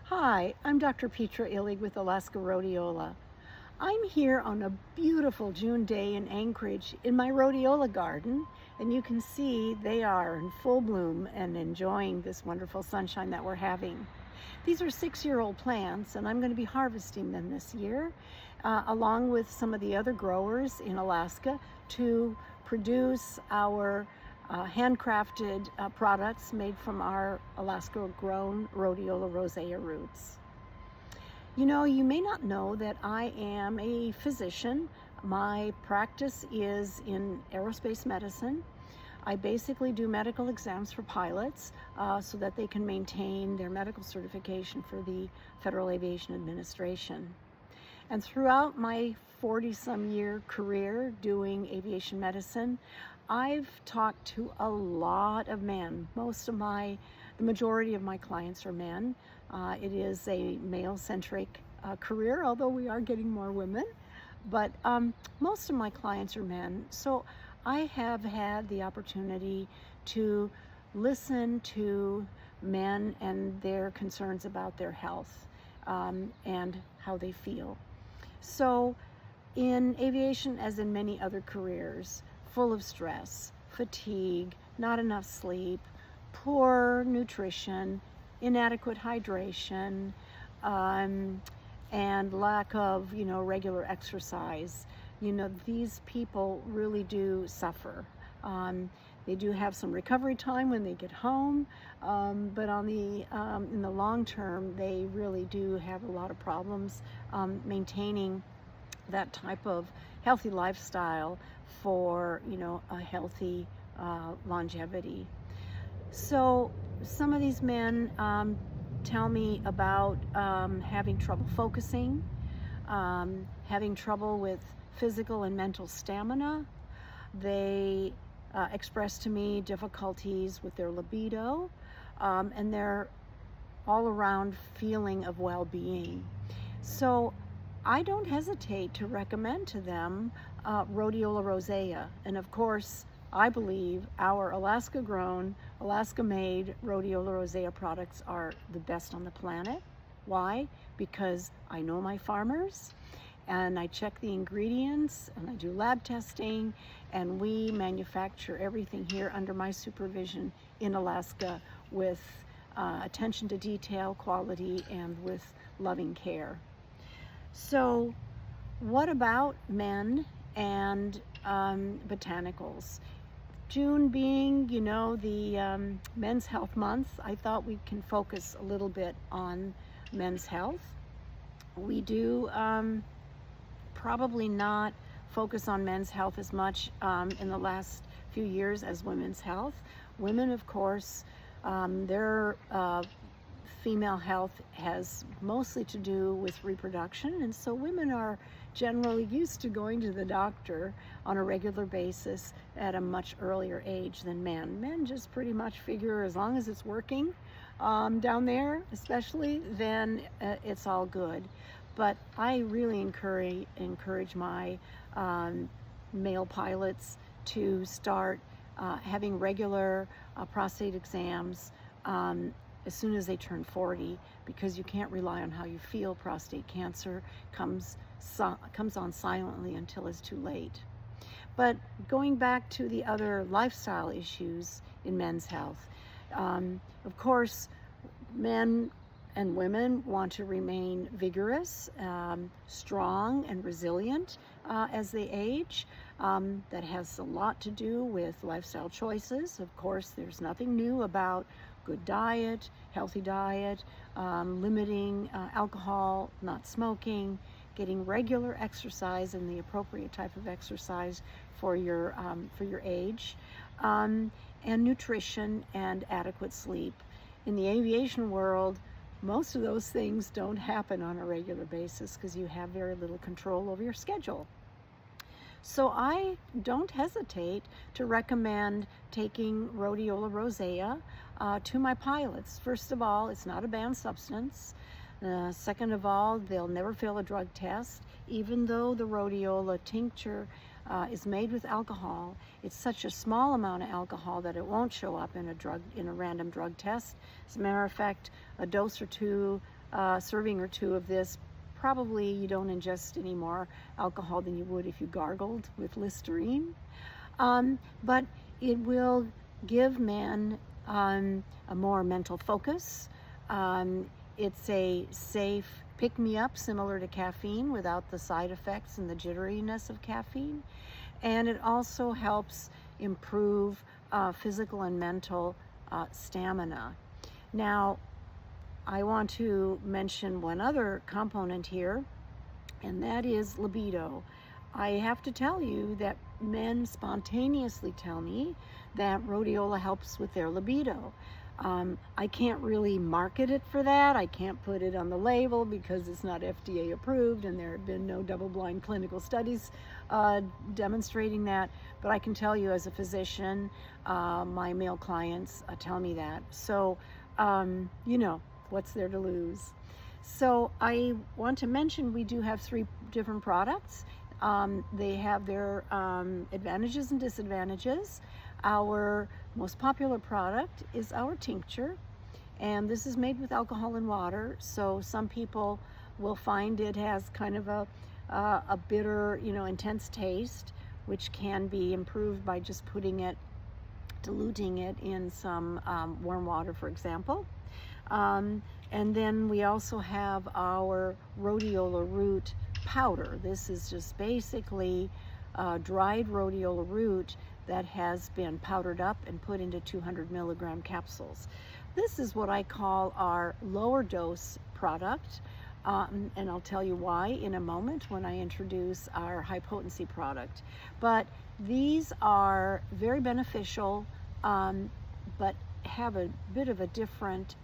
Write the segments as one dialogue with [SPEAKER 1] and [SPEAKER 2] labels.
[SPEAKER 1] Hi, I'm Dr. Petra Illig with Alaska Rhodiola. I'm here on a beautiful June day in Anchorage in my rhodiola garden, and you can see they are in full bloom and enjoying this wonderful sunshine that we're having. These are 6-year-old plants, and I'm going to be harvesting them this year, along with some of the other growers in Alaska to produce our handcrafted products made from our Alaska-grown Rhodiola rosea roots. You know, you may not know that I am a physician. My practice is in aerospace medicine. I basically do medical exams for pilots so that they can maintain their medical certification for the Federal Aviation Administration. And throughout my 40-some year career doing aviation medicine, I've talked to a lot of men. The majority of my clients are men. It is a male-centric career, although we are getting more women. But most of my clients are men. So I have had the opportunity to listen to men and their concerns about their health and how they feel. So in aviation, as in many other careers, full of stress, fatigue, not enough sleep, poor nutrition, inadequate hydration, and lack of, regular exercise. These people really do suffer. They do have some recovery time when they get home, but in the long term, they really do have a lot of problems maintaining that type of healthy lifestyle for a healthy longevity. So some of these men tell me about having trouble focusing, having trouble with physical and mental stamina. They express to me difficulties with their libido and their all-around feeling of well-being. So I don't hesitate to recommend to them Rhodiola rosea. And of course, I believe our Alaska-grown, Alaska-made Rhodiola rosea products are the best on the planet. Why? Because I know my farmers, and I check the ingredients, and I do lab testing, and we manufacture everything here under my supervision in Alaska with attention to detail, quality, and with loving care. So what about men and botanicals? June being, the Men's Health Month, I thought we can focus a little bit on men's health. We do probably not focus on men's health as much in the last few years as women's health. Women, of course, their female health has mostly to do with reproduction, and so women are generally used to going to the doctor on a regular basis at a much earlier age than men. Men just pretty much figure as long as it's working down there especially, then it's all good. But I really encourage my male pilots to start having regular prostate exams as soon as they turn 40, because you can't rely on how you feel. Prostate cancer comes on silently until it's too late. But going back to the other lifestyle issues in men's health, of course, men and women want to remain vigorous, strong, and resilient as they age. That has a lot to do with lifestyle choices. Of course, there's nothing new about good diet, healthy diet, limiting alcohol, not smoking, getting regular exercise and the appropriate type of exercise for your age, and nutrition and adequate sleep. In the aviation world, most of those things don't happen on a regular basis because you have very little control over your schedule. So I don't hesitate to recommend taking Rhodiola rosea to my pilots. First of all, it's not a banned substance. Second of all, they'll never fail a drug test. Even though the Rhodiola tincture is made with alcohol, it's such a small amount of alcohol that it won't show up in a random drug test. As a matter of fact, a dose or two serving or two of this, probably you don't ingest any more alcohol than you would if you gargled with Listerine. But it will give men a more mental focus. It's a safe pick-me-up, similar to caffeine, without the side effects and the jitteriness of caffeine. And it also helps improve physical and mental stamina. Now, I want to mention one other component here, and that is libido. I have to tell you that men spontaneously tell me that rhodiola helps with their libido. I can't really market it for that. I can't put it on the label because it's not FDA approved and there have been no double-blind clinical studies demonstrating that. But I can tell you as a physician, my male clients tell me that. So, what's there to lose? So I want to mention we do have 3 different products. They have their advantages and disadvantages. Our most popular product is our tincture, and this is made with alcohol and water, so some people will find it has kind of a bitter, intense taste, which can be improved by just diluting it in some warm water, for example. And then we also have our rhodiola root powder. This is just basically dried rhodiola root that has been powdered up and put into 200 milligram capsules. This is what I call our lower dose product, and I'll tell you why in a moment when I introduce our high potency product. But these are very beneficial, but have a bit of a different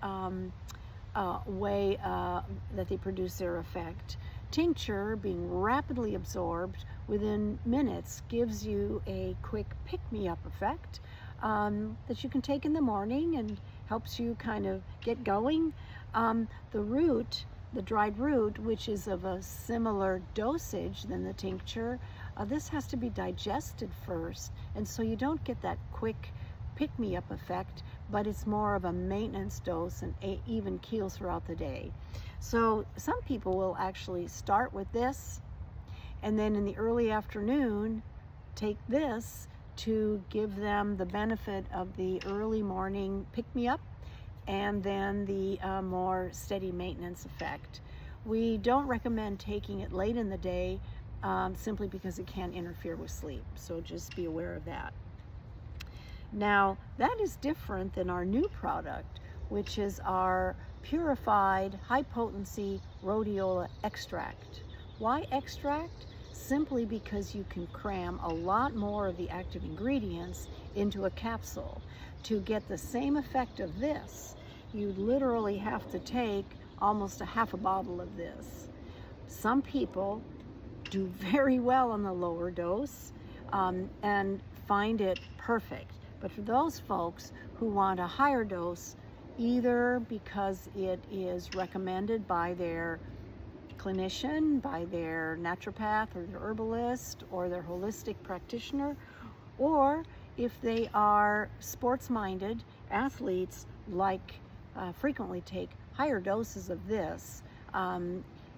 [SPEAKER 1] way that they produce their effect. Tincture, being rapidly absorbed within minutes, gives you a quick pick-me-up effect that you can take in the morning and helps you kind of get going. The dried root, which is of a similar dosage than the tincture, this has to be digested first, and so you don't get that quick pick-me-up effect, but it's more of a maintenance dose and even keels throughout the day. So some people will actually start with this, and then in the early afternoon take this to give them the benefit of the early morning pick-me-up and then the more steady maintenance effect. We don't recommend taking it late in the day simply because it can interfere with sleep, so just be aware of that. Now, that is different than our new product, which is our purified high-potency rhodiola extract. Why extract? Simply because you can cram a lot more of the active ingredients into a capsule. To get the same effect of this, you literally have to take almost a half a bottle of this. Some people do very well on the lower dose and find it perfect. But for those folks who want a higher dose, either because it is recommended by their clinician, by their naturopath or their herbalist or their holistic practitioner, or if they are sports-minded athletes, frequently take higher doses of this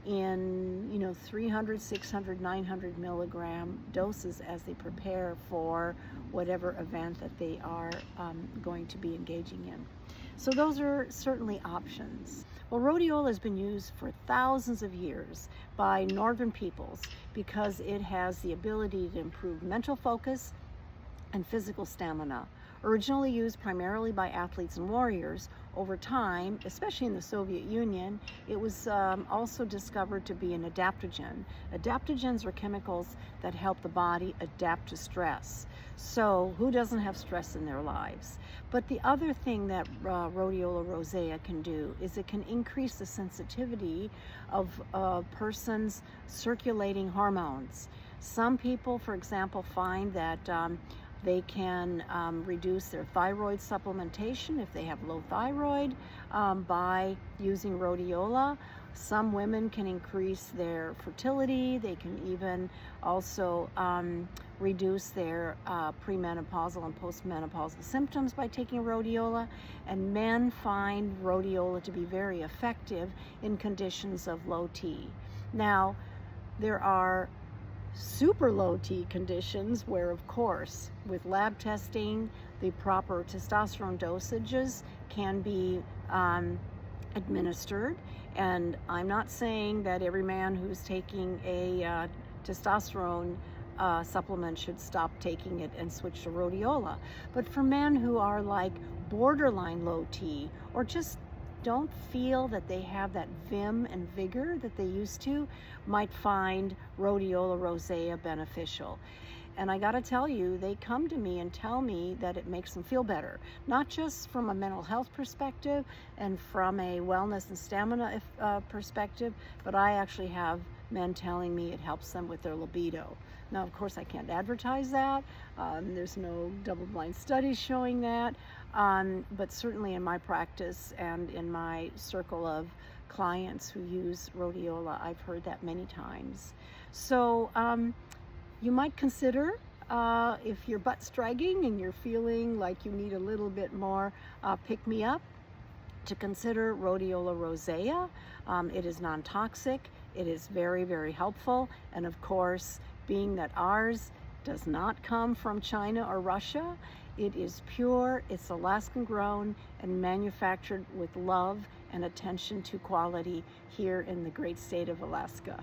[SPEAKER 1] in 300, 600, 900 milligram doses as they prepare for whatever event that they are going to be engaging in. So those are certainly options. Well, rhodiola has been used for thousands of years by northern peoples because it has the ability to improve mental focus and physical stamina. Originally used primarily by athletes and warriors, over time, especially in the Soviet Union, it was also discovered to be an adaptogen. Adaptogens are chemicals that help the body adapt to stress. So who doesn't have stress in their lives? But the other thing that Rhodiola rosea can do is it can increase the sensitivity of a person's circulating hormones. Some people, for example, find that they can reduce their thyroid supplementation if they have low thyroid by using rhodiola. Some women can increase their fertility. They can even also reduce their premenopausal and postmenopausal symptoms by taking rhodiola, and men find rhodiola to be very effective in conditions of low T. Now, there are super low T conditions where, of course, with lab testing, the proper testosterone dosages can be administered. And I'm not saying that every man who's taking a testosterone supplement should stop taking it and switch to rhodiola. But for men who are like borderline low T, or just don't feel that they have that vim and vigor that they used to, might find rhodiola rosea beneficial. And I gotta tell you, they come to me and tell me that it makes them feel better, not just from a mental health perspective and from a wellness and stamina perspective, but I actually have men telling me it helps them with their libido. Now, of course, I can't advertise that. There's no double-blind studies showing that. But certainly in my practice and in my circle of clients who use rhodiola, I've heard that many times. So you might consider, if your butt's dragging and you're feeling like you need a little bit more pick-me-up, to consider Rhodiola rosea. It is non-toxic, it is very, very helpful, and of course, being that ours does not come from China or Russia, it is pure, it's Alaskan grown, and manufactured with love and attention to quality here in the great state of Alaska.